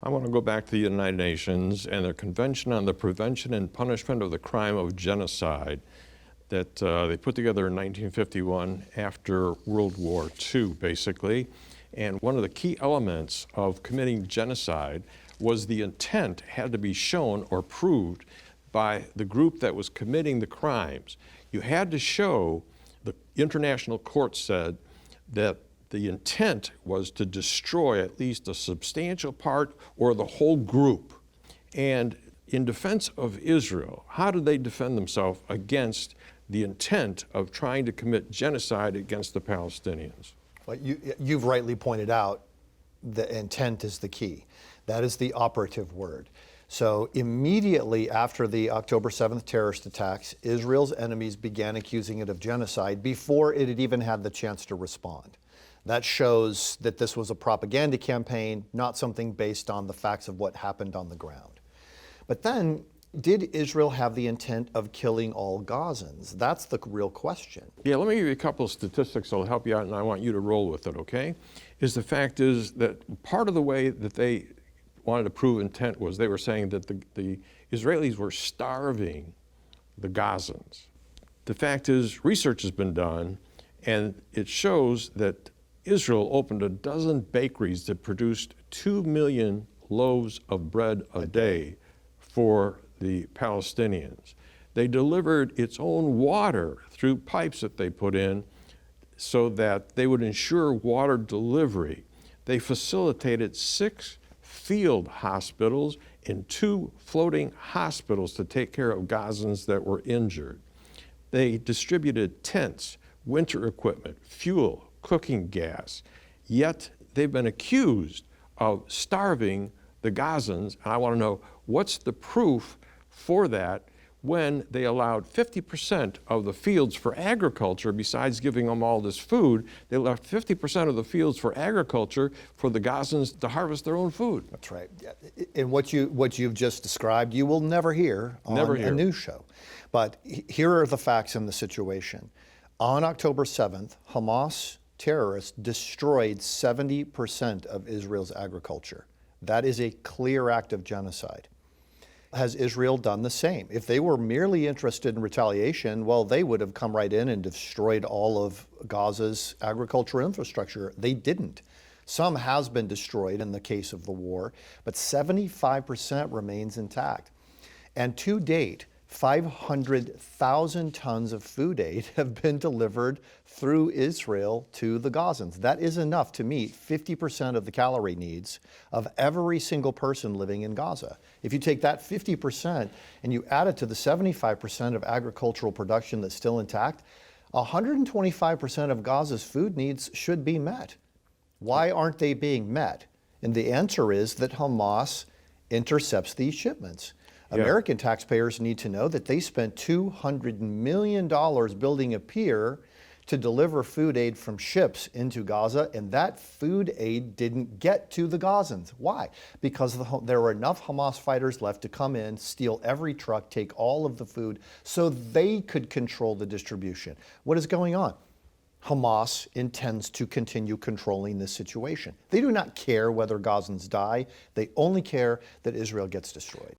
I want to go back to the United Nations and the Convention on the Prevention and Punishment of the Crime of Genocide that they put together in 1951 after World War II, basically. And one of the key elements of committing genocide was the intent had to be shown or proved by the group that was committing the crimes. You had to show, the international court said, that the intent was to destroy at least a substantial part or the whole group. And in defense of Israel, how did they defend themselves against the intent of trying to commit genocide against the Palestinians? Well, you've rightly pointed out the intent is the key. That is the operative word. So immediately after the October 7th terrorist attacks, Israel's enemies began accusing it of genocide before it had even had the chance to respond. That shows that this was a propaganda campaign, not something based on the facts of what happened on the ground. But then, did Israel have the intent of killing all Gazans? That's the real question. Yeah, let me give you a couple of statistics that'll help you out, and I want you to roll with it, okay? The fact is that part of the way that they wanted to prove intent was they were saying that the Israelis were starving the Gazans. The fact is, research has been done, and it shows that Israel opened a dozen bakeries that produced 2 million loaves of bread a day for the Palestinians. They delivered its own water through pipes that they put in so that they would ensure water delivery. They facilitated 6 field hospitals and 2 floating hospitals to take care of Gazans that were injured. They distributed tents, winter equipment, fuel, cooking gas, yet they've been accused of starving the Gazans. And I want to know, what's the proof for that when they allowed 50% of the fields for agriculture, besides giving them all this food, they left 50% of the fields for agriculture for the Gazans to harvest their own food. That's right. And what you've just described, you will never hear on a news show. But here are the facts in the situation. On October 7th, Hamas terrorists destroyed 70% of Israel's agriculture. That is a clear act of genocide. Has Israel done the same? If they were merely interested in retaliation, well, they would have come right in and destroyed all of Gaza's agricultural infrastructure. They didn't. Some has been destroyed in the case of the war, but 75% remains intact. And to date, 500,000 tons of food aid have been delivered through Israel to the Gazans. That is enough to meet 50% of the calorie needs of every single person living in Gaza. If you take that 50% and you add it to the 75% of agricultural production that's still intact, 125% of Gaza's food needs should be met. Why aren't they being met? And the answer is that Hamas intercepts these shipments. Yeah. American taxpayers need to know that they spent $200 million building a pier to deliver food aid from ships into Gaza, and that food aid didn't get to the Gazans. Why? Because there were enough Hamas fighters left to come in, steal every truck, take all of the food, so they could control the distribution. What is going on? Hamas intends to continue controlling this situation. They do not care whether Gazans die. They only care that Israel gets destroyed.